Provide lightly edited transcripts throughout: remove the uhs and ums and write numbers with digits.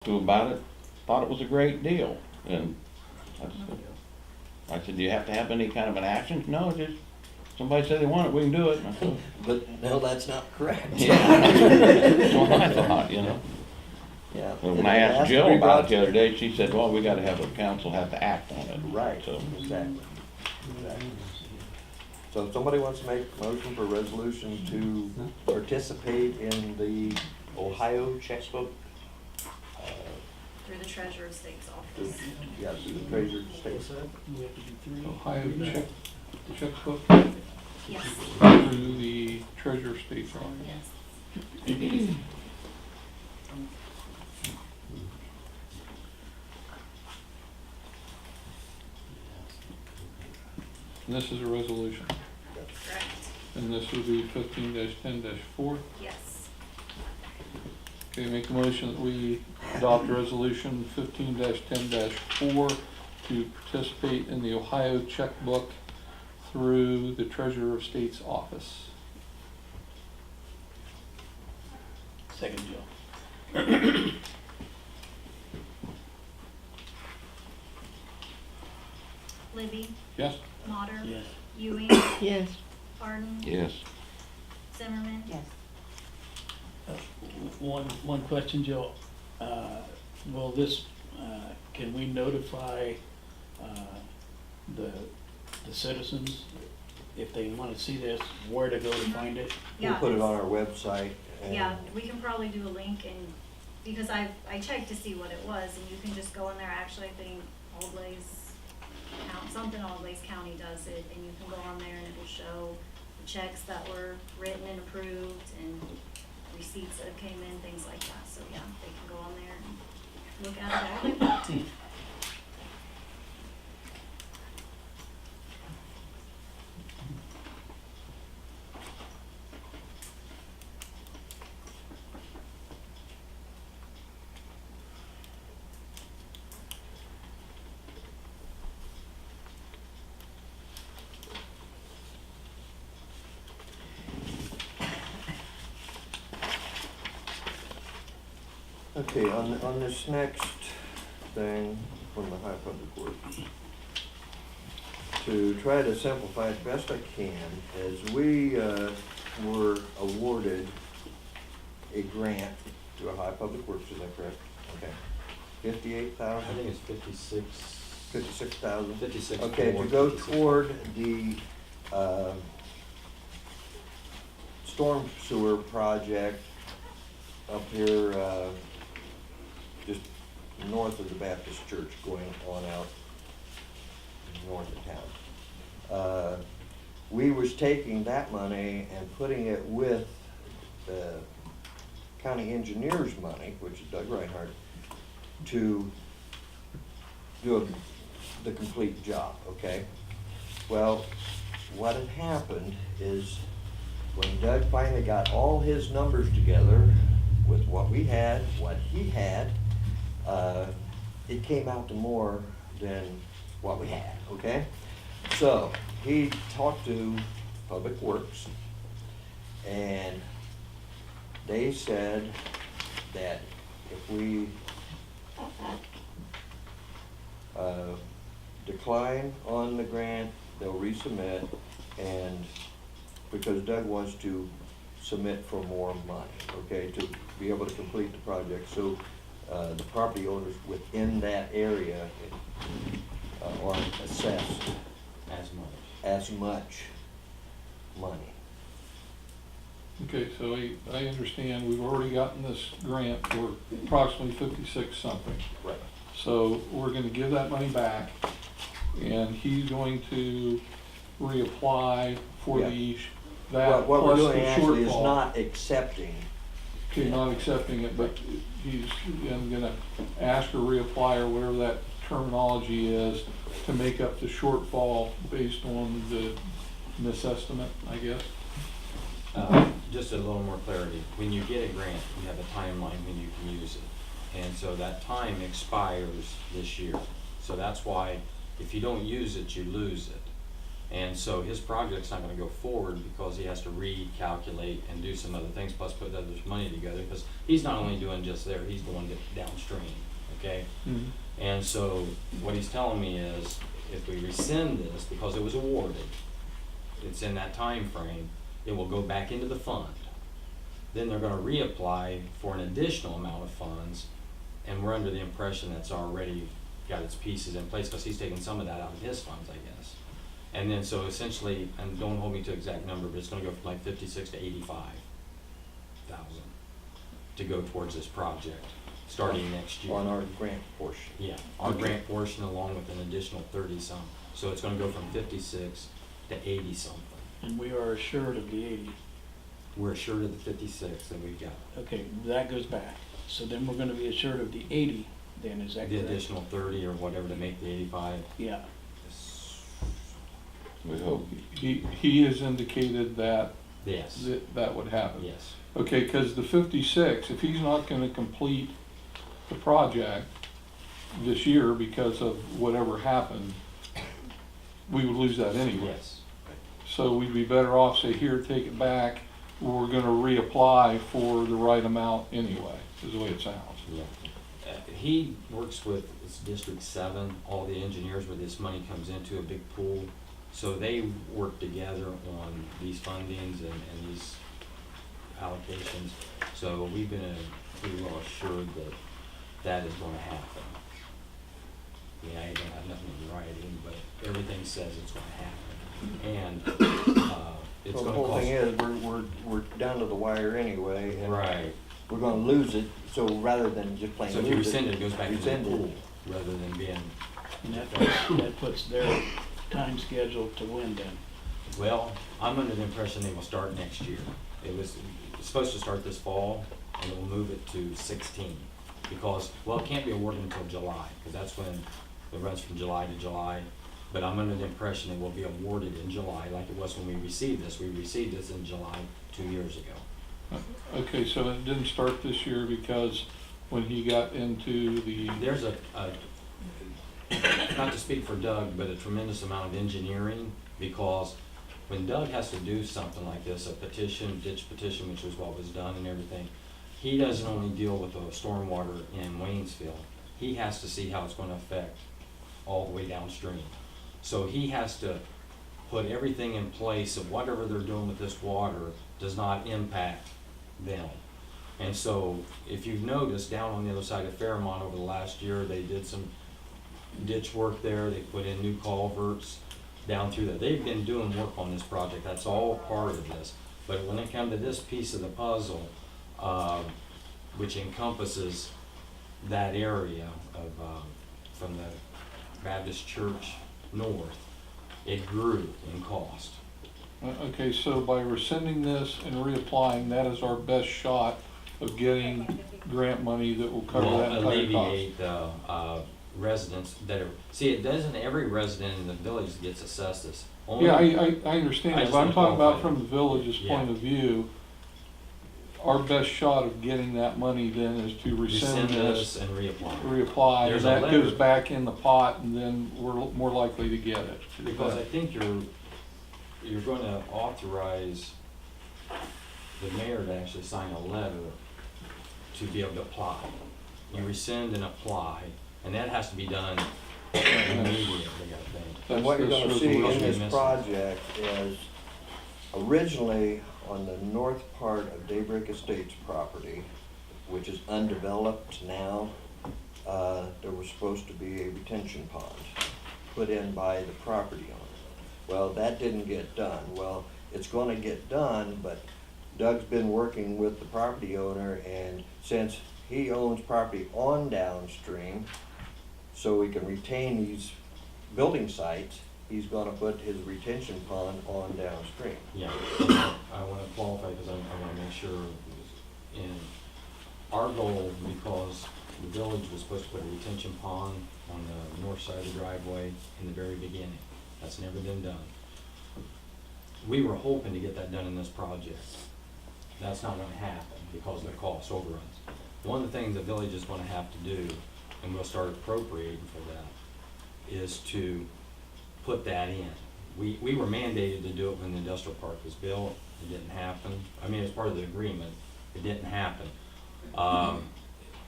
to about it, thought it was a great deal, and I said, do you have to have any kind of an action? No, just, somebody said they want it, we can do it. And I said, But no, that's not correct. yeah, that's what I thought, you know. Yeah. And when I It has asked to Jill be about brought it the other day, she said, well, we gotta have a council have to act on it. Right, So, exactly. So if somebody wants to make a motion for a resolution to participate in the Ohio checkbook, Through the Treasurer of State's office. yes, the treasurer state. Ohio checkbook Yes, through the Treasurer of State's office. yes. And this is a resolution. Correct. And this would be 15-10-4. Yes. Okay, make a motion that we adopt resolution 15-10-4 to participate in the Ohio checkbook through the Treasurer of State's office. Second, Joe. Libby, Yes? Mater, Yes. Ewing, Yes. Hardin, yes, Zimmerman. Yes. One question, Joe. Will this, can we notify the citizens if they want to see this, where to go to find it? We'll Yeah, put it it's- on our website. And Yeah, we can probably do a link and, because I checked to see what it was, and you can just go in there, actually, I think something Old Lace County does it, and you can go on there and it'll show the checks that were written and approved, and receipts that came in, things like that, so yeah, they can go on there and look at it all they want to. Okay, on this next thing from the High Public Works, to try to simplify it best I can, is we were awarded a grant to a High Public Works, is that correct? Okay. I 58,000? think it's 56. 56,000? 56. Okay, to go toward the storm sewer project up here, just north of the Baptist church, going on out north of town. We was taking that money and putting it with the county engineer's money, which is Doug Reinhardt, to do the complete job, okay? Well, what had happened is when Doug finally got all his numbers together with what we had, what he had, it came out to more than what we had, okay? So he talked to Public Works, and they said that if we decline on the grant, they'll resubmit, and because Doug wants to submit for more money, okay, to be able to complete the project. So the property owners within that area aren't assessed As much. as much money. Okay, so I understand we've already gotten this grant for approximately 56 something. Right. So we're gonna give that money back, and he's going to reapply for Yeah. that What we're plus the doing actually is shortfall. not accepting. Okay, not accepting it, but he's, I'm gonna ask or reapply or whatever that terminology is to make up the shortfall based on the misestimate, I guess. Just a little more clarity. When you get a grant, you have a timeline when you can use it. And so that time expires this year. So that's why if you don't use it, you lose it. And so his project's not gonna go forward because he has to recalculate and do some other things, plus put other money together, because he's not only doing just there, he's doing it downstream, okay? Mhm. And so what he's telling me is, if we rescind this, because it was awarded, it's in that time frame, it will go back into the fund. Then they're gonna reapply for an additional amount of funds, and we're under the impression that's already got its pieces in place, because he's taking some of that out of his funds, I guess. And then so essentially, and don't hold me to exact number, but it's gonna go from like 56 to 85,000 to go towards this project, starting next year. On our grant portion. Yeah, our grant portion along with an additional 30-some. So it's gonna go from 56 to 80-something. And we are assured of the 80. We're assured of the 56 that we've got. Okay, that goes back. So then we're gonna be assured of the 80, then, is that The correct? additional 30 or whatever to make the 85. Yeah, Well, he has indicated that Yes, that would happen. yes. Okay, because the 56, if he's not gonna complete the project this year because of whatever happened, we would lose that anyway. Yes. So we'd be better off, say, here, take it back, we're gonna reapply for the right amount anyway, is the way it sounds. Yeah. He works with it's District 7, all the engineers where this money comes into a big pool. So they work together on these fundings and these allocations. So we've been pretty well assured that that is going to happen. I mean, I don't have nothing in writing, but everything says it's going to happen. And it's Well, the going to whole cost. thing is, we're down to the wire anyway, and Right. we're gonna lose it, so rather than just plain So lose if it. you rescind it, it goes back into the rescind it. pool rather than being. and that puts their time schedule to win then. Well, I'm under the impression they will start next year. It's supposed to start this fall, and we'll move it to 16. Because, well, it can't be awarded until July, because that's when it runs from July to July. But I'm under the impression it will be awarded in July, like it was when we received this. We received this in July 2 years ago. Okay, so it didn't start this year because when he got into the, There's not to speak for Doug, but a tremendous amount of engineering, because when Doug has to do something like this, a petition, ditch petition, which was what was done and everything, he doesn't only deal with the stormwater in Waynesfield, he has to see how it's gonna affect all the way downstream. So he has to put everything in place of whatever they're doing with this water does not impact them. And so, if you've noticed, down on the other side of Fairmont over the last year, they did some ditch work there, they put in new culverts down through there. They've been doing work on this project, that's all part of this. But when it comes to this piece of the puzzle, which encompasses that area of, from the Baptist Church north, it grew in cost. okay, so by rescinding this and reapplying, that is our best shot of getting grant money that will cover that entire cost. Alleviate the residents that are, see, it doesn't, every resident in the village gets assessed this. Only- Yeah, I understand I that, just but I'm wanna talking about qualify from it. the village's point Yeah. of view. Our best shot of getting that money then is to rescind this, and reapply. reapply, and There's a that letter. goes back in the pot, and then we're more likely to get it. Because I think you're gonna authorize the mayor to actually sign a letter to be able to apply. You rescind and apply, and that has to be done immediately, I think. And what you're That's gonna the see in resolution this missing. project is, originally, on the north part of Daybreak Estates property, which is undeveloped now, there was supposed to be a retention pond put in by the property owner. Well, that didn't get done. Well, it's gonna get done, but Doug's been working with the property owner, and since he owns property on downstream, so we can retain these building sites, he's gonna put his retention pond on downstream. Yeah, I wanna qualify, because I wanna make sure, in our goal, because the village was supposed to put a retention pond on the north side of the driveway in the very beginning. That's never been done. We were hoping to get that done in this project. That's not gonna happen because of the cost overruns. One of the things the village is gonna have to do, and we'll start appropriating for that, is to put that in. we were mandated to do it when the industrial park was built. It didn't happen. I mean, it's part of the agreement. It didn't happen.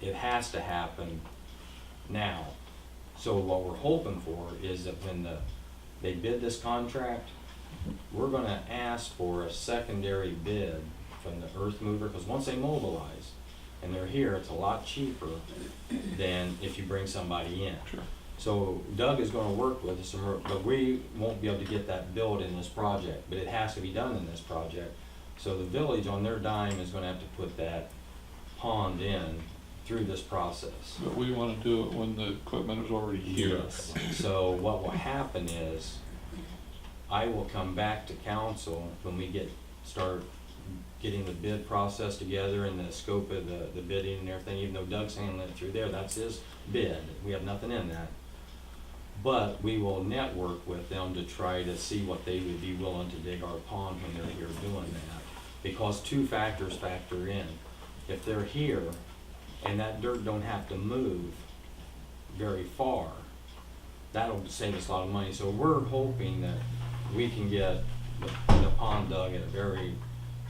It has to happen now. So what we're hoping for is that when they bid this contract, we're gonna ask for a secondary bid from the earth mover, because once they mobilize and they're here, it's a lot cheaper than if you bring somebody in. Sure. So Doug is gonna work with us, but we won't be able to get that built in this project, but it has to be done in this project. So the village on their dime is gonna have to put that pond in through this process. But we wanna do it when the equipment is already here. Yes. So what will happen is, I will come back to council when we start getting the bid process together and the scope of the bidding and everything, even though Doug's handling it through there, that's his bid, we have nothing in that. But we will network with them to try to see what they would be willing to dig our pond when they're here doing that. Because two factors factor in. If they're here and that dirt don't have to move very far, that'll save us a lot of money. So we're hoping that we can get the pond dug at a very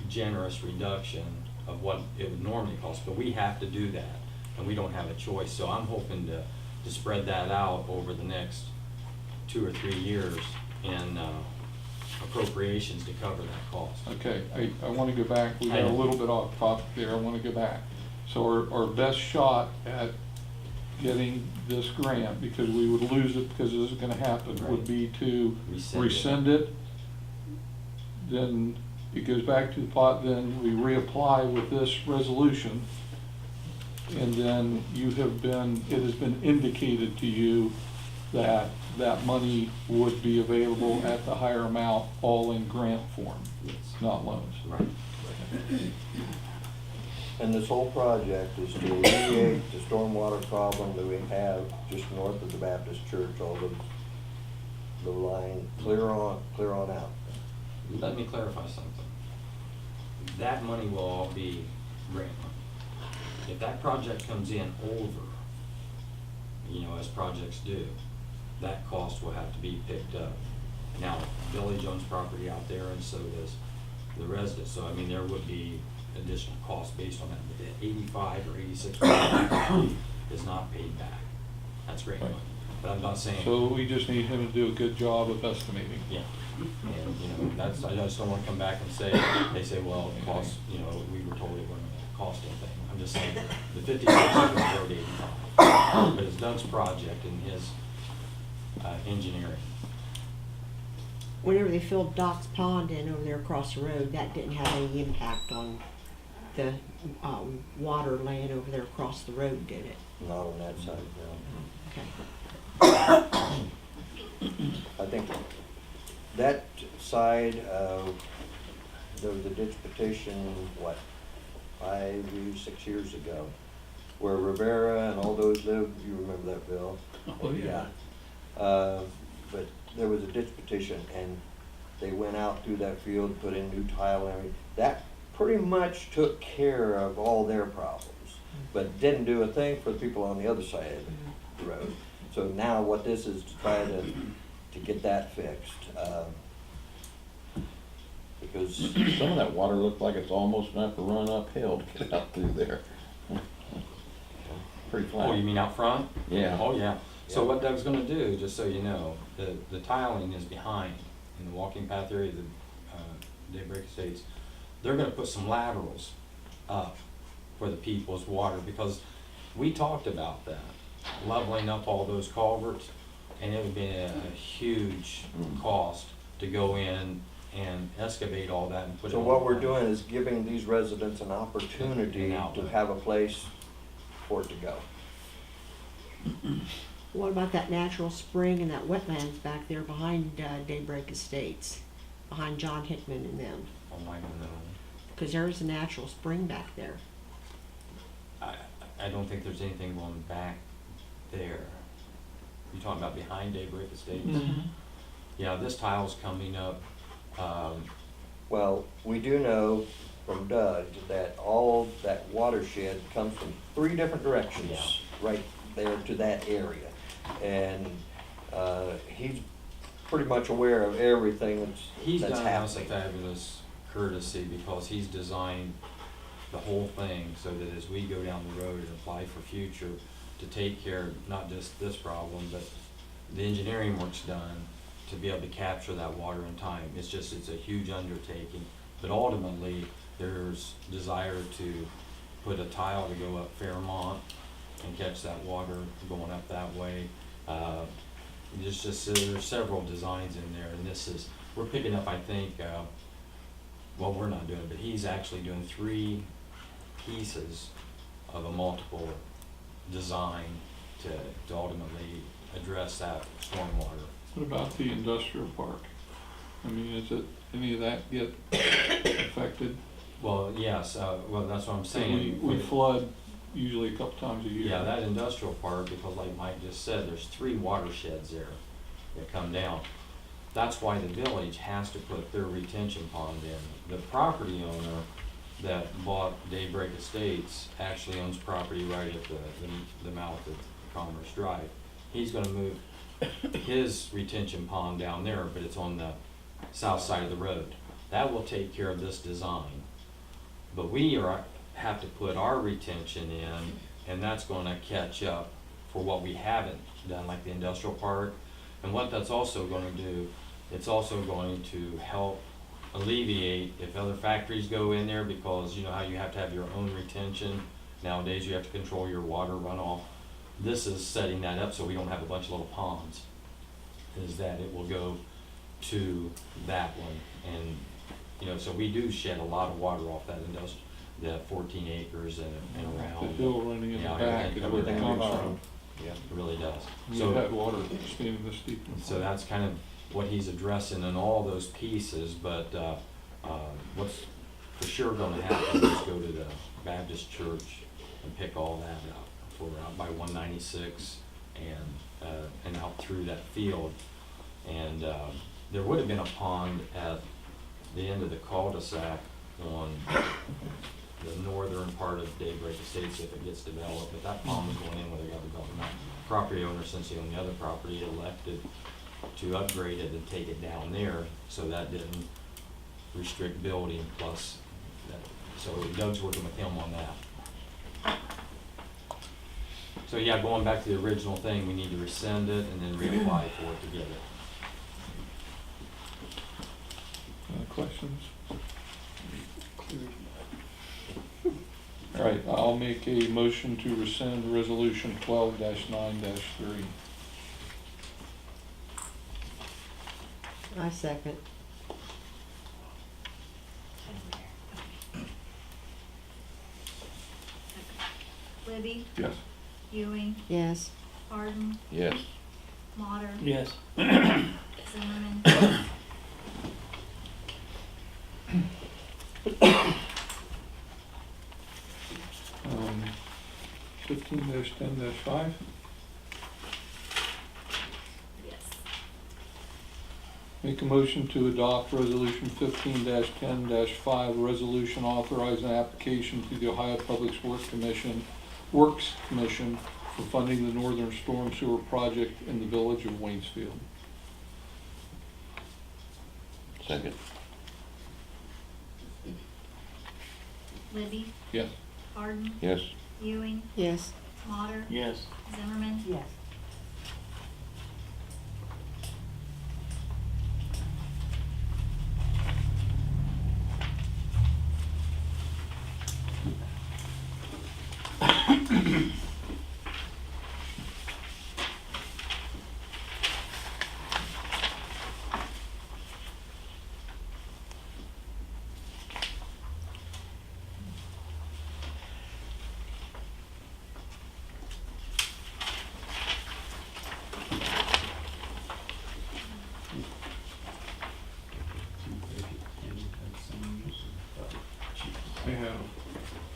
generous reduction of what it would normally cost, but we have to do that, and we don't have a choice. So I'm hoping to spread that out over the next 2 or 3 years in appropriations to cover that cost. Okay, I wanna go back, we got a little bit off topic there, I wanna go back. So our best shot at getting this grant, because we would lose it because this is gonna happen, would be to rescind it. Then it goes back to the pot, then we reapply with this resolution. And then it has been indicated to you that that money would be available at the higher amount, all in grant form, Yes. not loans. Right. And this whole project is to alleviate the stormwater problem that we have just north of the Baptist church, all the line clear on out. Let me clarify something. That money will all be grant money. If that project comes in over, as projects do, that cost will have to be picked up. Now, village owns property out there, and so does the residents, so I mean, there would be additional costs based on that, but the 85 or 86% is not paid back. That's great money, but I'm not saying. So we just need him to do a good job of estimating. Yeah, and, that's, I just don't wanna come back and say, they say, well, it costs, we were told it wasn't gonna cost anything. I'm just saying, the 56 is gonna go to 85, but it's Doug's project and his, engineering. Whenever they filled Doc's Pond in over there across the road, that didn't have any impact on the water laying over there across the road, did it? Not on that side, no. Okay. I think that side, there was a ditch petition, 5 or 6 years ago, where Rivera and all those lived. You remember that, Bill? Oh, yeah. But there was a ditch petition, and they went out through that field, put in new tile and everything. That pretty much took care of all their problems, but didn't do a thing for the people on the other side of the road. So now what this is to try to get that fixed, because Some of that water looked like it's almost enough to run uphill to get out through there. Pretty flat. Oh, you mean out front? Yeah. Oh, yeah. So Yeah. what Doug's gonna do, just so you know, the tiling is behind in the walking path area, the Daybreak Estates. They're gonna put some laterals up for the people's water, because we talked about that, leveling up all those culverts, and it would be a huge cost to go in and excavate all that and put it so on. what we're doing is giving these residents an opportunity An outlet. to have a place for it to go. What about that natural spring and that wetlands back there behind Daybreak Estates, behind John Hickman and them? Oh, I don't know. Because there's a natural spring back there. I don't think there's anything going back there. You talking about behind Daybreak Estates? Yeah, this tile's coming up, Well, we do know from Doug that all that watershed comes from 3 different directions, Yeah. right there to that area. And he's pretty much aware of everything He's that's done us a happening. fabulous courtesy because he's designed the whole thing so that as we go down the road and apply for future, to take care of not just this problem, but the engineering work's done to be able to capture that water in time. It's a huge undertaking, but ultimately, there's desire to put a tile to go up Fairmont and catch that water going up that way. There's several designs in there, and we're picking up, I think, well, we're not doing it, but he's actually doing 3 pieces of a multiple design to ultimately address that stormwater. What about the industrial park? I mean, is it, any of that get affected? Well, yes, well, that's what I'm We saying. flood usually a couple times a year. Yeah, that industrial park, because like Mike just said, there's 3 watersheds there that come down. That's why the village has to put their retention pond in. The property owner that bought Daybreak Estates actually owns property right at the mouth of Commerce Drive. He's gonna move his retention pond down there, but it's on the south side of the road. That will take care of this design. But have to put our retention in, and that's gonna catch up for what we haven't done, like the industrial park. And what that's also gonna do, it's also going to help alleviate if other factories go in there, because you know how you have to have your own retention. Nowadays, you have to control your water runoff. This is setting that up so we don't have a bunch of little ponds, is that it will go to that one. And, you know, so we do shed a lot of water off that the 14 acres and The around. hill running in the Yeah, back is where it everything comes around. from. Yeah. It really does. We So, had water standing this deep. in the so park. that's kind of what he's addressing in all those pieces, but what's for sure gonna happen is go to the Baptist church and pick all that up. We're out by 196 and out through that field. And there would have been a pond at the end of the cul-de-sac on the northern part of Daybreak Estates if it gets developed, but that pond was going in where they got developed. Now, property owner, since he owned the other property, elected to upgrade it and take it down there, so that didn't restrict building plus that. So Doug's working with him on that. So yeah, going back to the original thing, we need to rescind it and then reapply for it to get it. Questions? All right, I'll make a motion to rescind resolution 12-9-3. I second. Libby, Yes. Ewing, Yes. Harden, Yes. Mater, Yes. Zimmerman, 15-10-5. yes. Make a motion to adopt resolution 15-10-5, a resolution authorizing an application to the Ohio Public Works Commission for funding the Northern Storm Sewer Project in the village of Waynesfield. Second. Libby, Yes. Harden, Yes. Ewing, Yes. Mater, Yes. Zimmerman, Yes.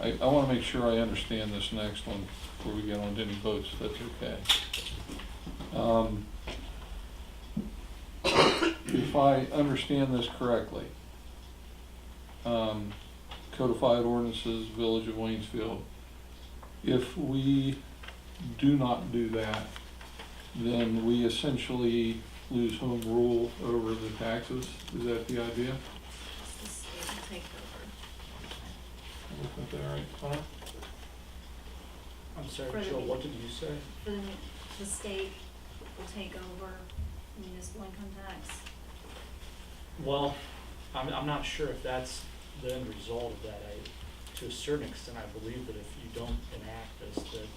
I want to make sure I understand this next one before we get on to any votes, if that's okay. If I understand this correctly, codified ordinances, Village of Waynesfield, if we do not do that, then we essentially lose home rule over the taxes. Is that the idea? The state will take over. Is that right, Connor? I'm sorry, For the- Jill, what did you say? The state will take over municipal income tax. Well, I'm not sure if that's the end result of that. To a certain extent, I believe that if you don't enact this, that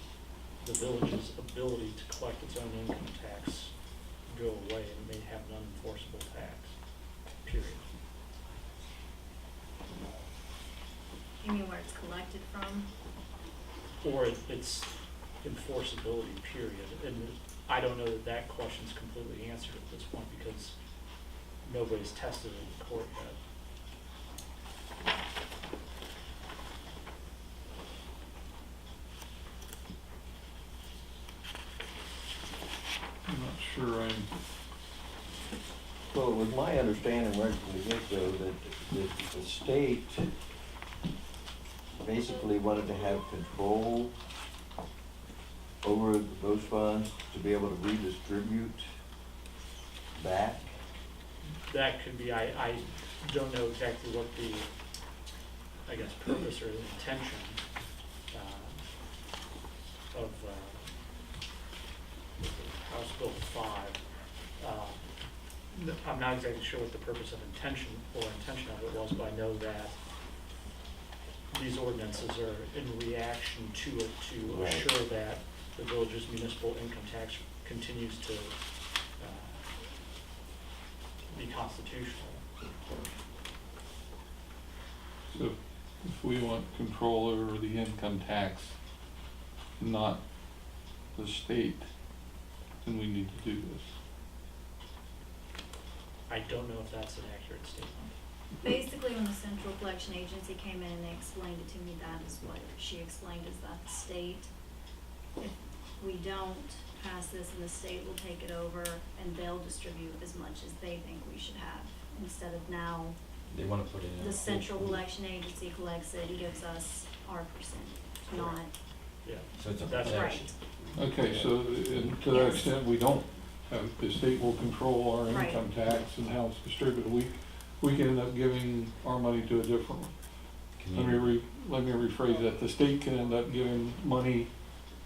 the village's ability to collect its own income tax go away and it may have an unenforceable tax, period. You mean where it's collected from? Or its enforceability, period. And I don't know that that question's completely answered at this point because nobody's tested it in court yet. I'm not sure I'm, Well, it was my understanding right from the get-go that the state basically wanted to have control over those funds to be able to redistribute back. That could be, I don't know exactly what the, I guess, purpose or the intention of House Bill 5. I'm not exactly sure what the purpose of intention of it was, but I know that these ordinances are in reaction to it to Right. assure that the village's municipal income tax continues to be constitutional. so if we want control over the income tax, not the state, then we need to do this. I don't know if that's an accurate statement. Basically, when the central collection agency came in and they explained it to me, that is what she explained, is that the state, if we don't pass this, and the state will take it over and they'll distribute as much as they think we should have, instead of now, They wanna put it in. the central collection agency collects it and gives us our percentage, not, Yeah. So it's a That's protection. right. Okay, so to that extent, we don't have, the state will control our Right. income tax and how it's distributed. We can end up giving our money to a different one. Community. Let me rephrase that. The state can end up giving money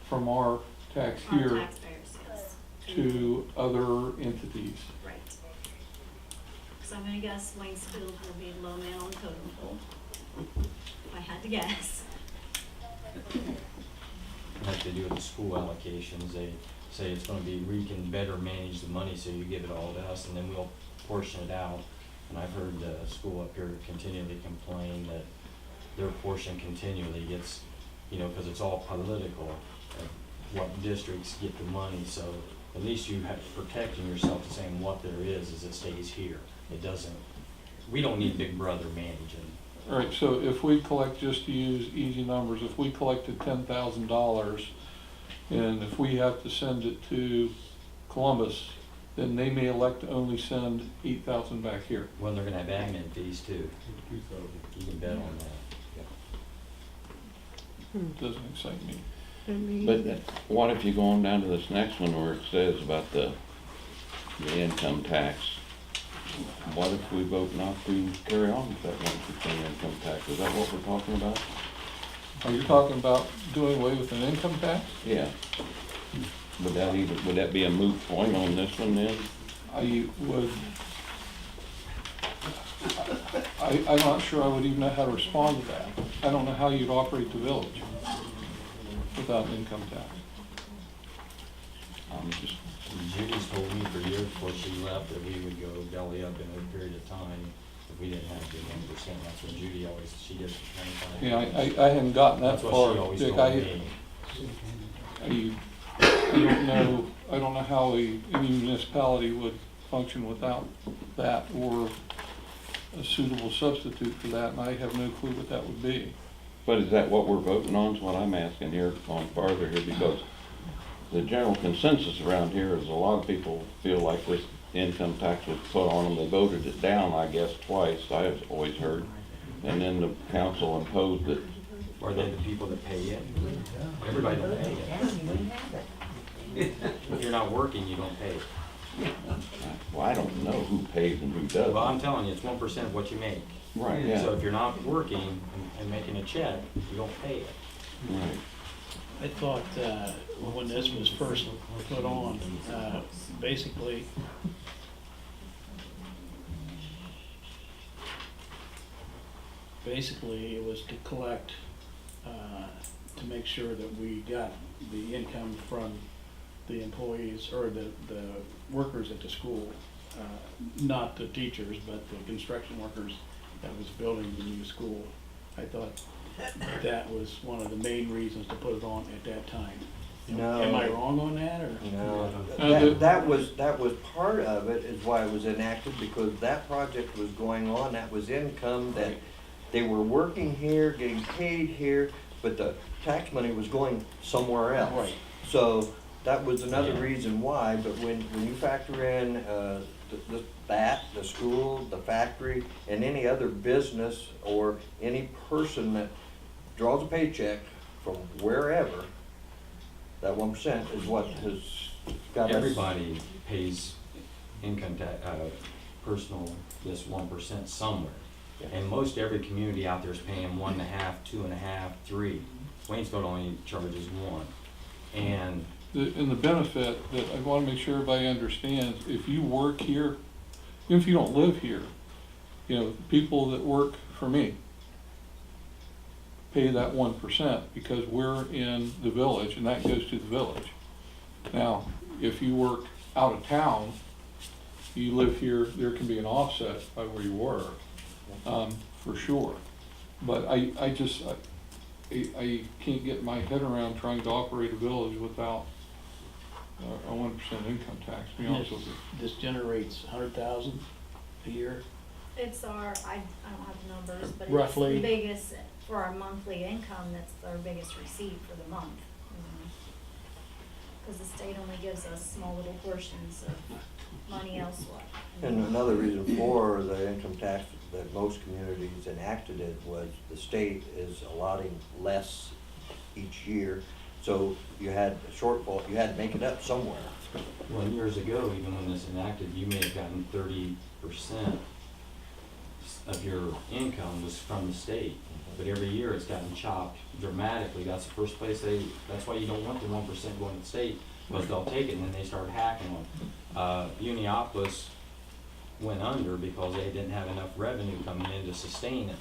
from our tax our here taxpayers, yes. to other entities. Right. So I'm gonna guess Waynesfield will be low man on the totem pole, if I had to guess. Like they do with the school allocations, they say it's gonna be, we can better manage the money, so you give it all to us, and then we'll portion it out. And I've heard the school up here continually complain that their portion continually gets, you know, cause it's all political, of what districts get the money, so at least you have protecting yourself to saying what there is it stays here. It doesn't, we don't need Big Brother managing. All right, so if we collect, just to use easy numbers, if we collected $10,000 and if we have to send it to Columbus, then they may elect to only send 8,000 back here. Well, they're gonna have admin fees too. You can bet on that. Doesn't excite me. I mean, But what if you go on down to this next one where it says about the income tax? What if we vote not to carry on with that 1% income tax? Is that what we're talking about? Are you talking about doing away with an income tax? Yeah. Would that be a moot point on this one then? I would, I'm not sure I would even know how to respond to that. I don't know how you'd operate the village without an income tax. I'm just, Judy's told me for years before she left that we would go belly up in a period of time if we didn't have the 1%. That's what Judy always, she did for 25 years. Yeah, I hadn't gotten that That's what far, she always Dick. told me. I don't know how any municipality would function without that or a suitable substitute for that, and I have no clue what that would be. but is that what we're voting on, is what I'm asking here, on farther here, because the general consensus around here is a lot of people feel like this income tax was put on them. They voted it down, I guess, twice, I've always heard. And then the council imposed it. Are they the people that pay it? Everybody don't pay it. If you're not working, you don't pay it. Well, I don't know who pays and who doesn't. Well, I'm telling you, it's 1% of what you make. Right, yeah. So if you're not working and making a check, you don't pay it. Right. I thought, when this was first put on, basically, it was to collect, to make sure that we got the income from the employees or the workers at the school, not the teachers, but the construction workers that was building the new school. I thought that was one of the main reasons to put it on at that time. No. Am I wrong on that, or? No, Yeah. that was part of it, is why it was enacted, because that project was going on, that was income that they were working here, getting paid here, but the tax money was going somewhere else. Right. So that was another Yeah. reason why, but when you factor in, the school, the factory, and any other business or any person that draws a paycheck from wherever, that 1% is what has got us. Everybody pays income tax, personal, this 1% somewhere. Yeah. And most every community out there is paying 1.5, 2.5, 3. Waynesfield only charges 1. And And the benefit that I want to make sure everybody understands, if you work here, even if you don't live here, you know, people that work for me pay that 1% because we're in the village and that goes to the village. Now, if you work out of town, you live here, there can be an offset by where you work, for sure. But I can't get my head around trying to operate a village without a 1% income tax, to be honest with you. This generates 100,000 a year. It's I don't have the numbers, but Roughly. it's the biggest, for our monthly income, that's our biggest receipt for the month. Because the state only gives us small little portions of money elsewhere. And another reason for the income tax that most communities enacted it was the state is allotting less each year. So you had a shortfall, you had to make it up somewhere. well, years ago, even when this enacted, you may have gotten 30% of your income was from the state. But every year it's gotten chopped dramatically. That's the first place that's why you don't want the 1% going to the state, because they'll take it and then they start hacking on. Uniopolis went under because they didn't have enough revenue coming in to sustain it.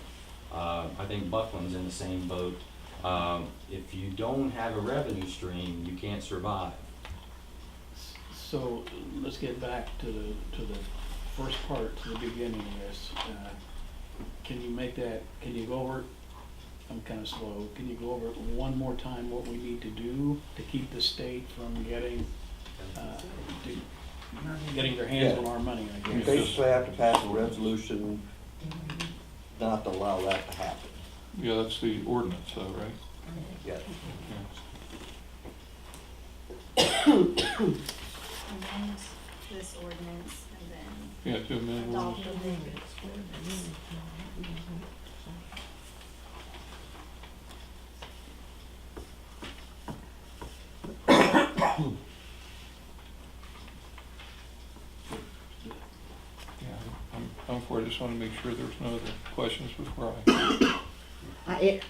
I think Buckland's in the same boat. If you don't have a revenue stream, you can't survive. So let's get back to the first part, to the beginning of this. Can you go over it? I'm kind of slow. Can you go over it one more time, what we need to do to keep the state from getting their hands on our money, I You guess? basically have to pass a resolution not to allow that to happen. Yeah, that's the ordinance though, right? Yeah. Amend this ordinance and then Yeah, to amend the adopt ordinance. the ordinance. Yeah, I'm for it. I just want to make sure there's no other questions before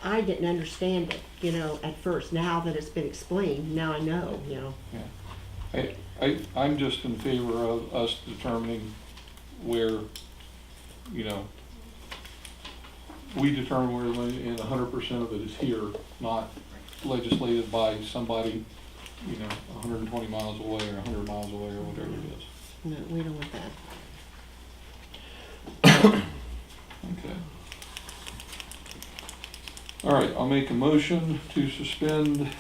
I didn't understand it, you know, at first. Now that it's been explained, now I know, you know. Yeah. I'm just in favor of us determining where, you know, we determine where the money, and 100% of it is here, not legislated by somebody, you know, 120 miles away or 100 miles away or whatever it is. No, we don't want that. Okay. All right, I'll make a motion to suspend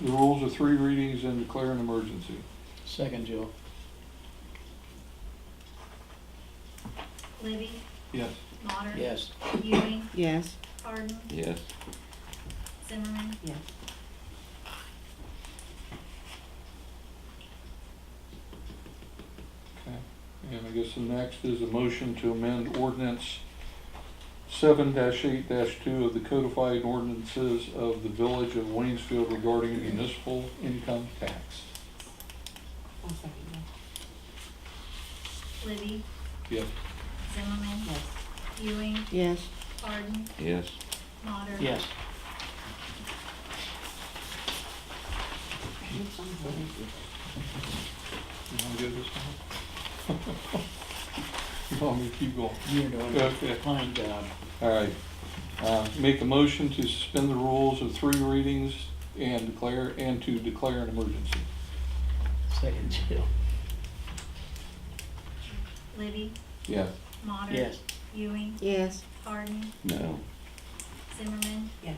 the rules of 3 readings and declare an emergency. Second, Joe. Libby, Yes. Mater. Yes. Ewing, Yes. Hardin, Yes. Zimmerman. Yes. Okay, and I guess the next is a motion to amend ordinance 7-8-2 of the codified ordinances of the village of Waynesfield regarding municipal income tax. Libby, Yes. Zimmerman, Yes. Ewing, Yes. Harden, Yes. Mater. Yes. You wanna go this one? You want me to keep going? You're doing Okay. a fine job. All right. Make a motion to suspend the rules of 3 readings and to declare an emergency. Second, Jill. Libby, Yes. Mater. Yes. Ewing, Yes. Harden, No. Zimmerman, Yes.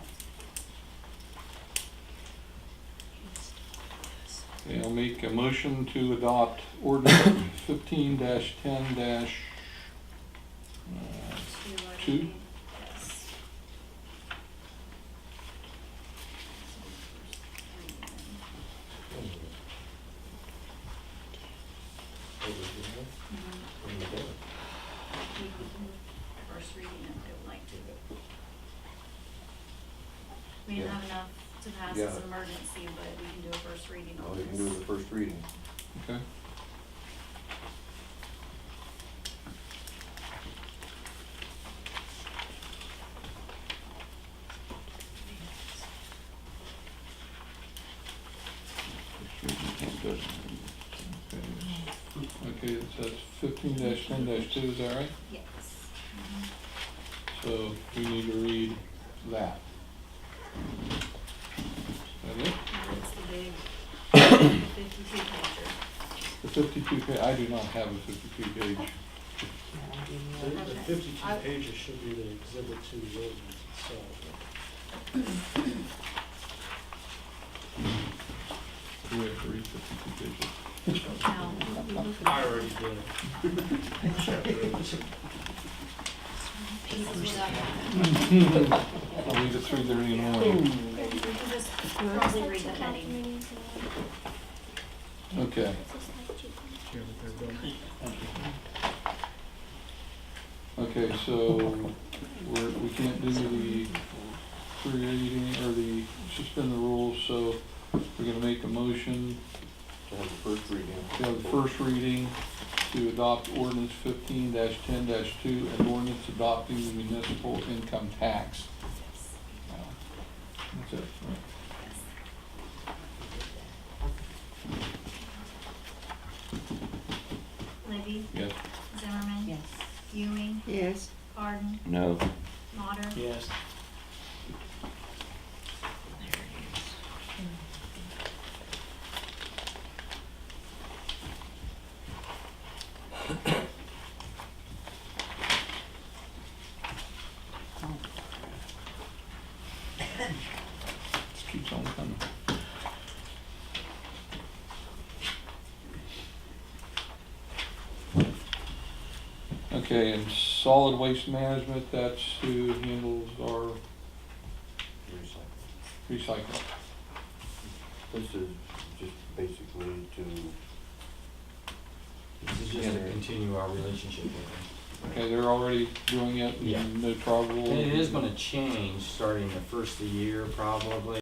Okay, I'll make a motion to adopt ordinance 15-10 Two? Yes. We can do first reading if they would like to. We didn't have enough to pass as an Yeah. emergency, but we can do a first reading All on you can do is this. the first reading. Okay. Okay, it says 15-10-2, is that right? Yes. So we need to read that. Is that it? That's the big 52 pager. The 52 page, I do not have a 52 page. The 52 pages should be the exhibit to the ordinance itself. Do we have to read 52 pages? Now, I already did. pieces without. I'll leave it 3:30 in the morning. You can just probably read the heading. Okay. Okay, so we can't do the 3 reading or the suspend the rules, so we're gonna make a motion To have the first reading. to have the first reading to adopt ordinance 15-10-2 and ordinance adopting the municipal income tax. That's it, right? Libby, Yes. Zimmerman. Yes. Ewing, Yes. Harden, No. Mater. Yes. Just keeps on coming. Okay, and solid waste management, that's who handles our recycling. This is just basically to, This is just to continue our relationship with them. Okay, they're already doing it, Yeah. and no trouble. And it is gonna change starting the first of the year probably.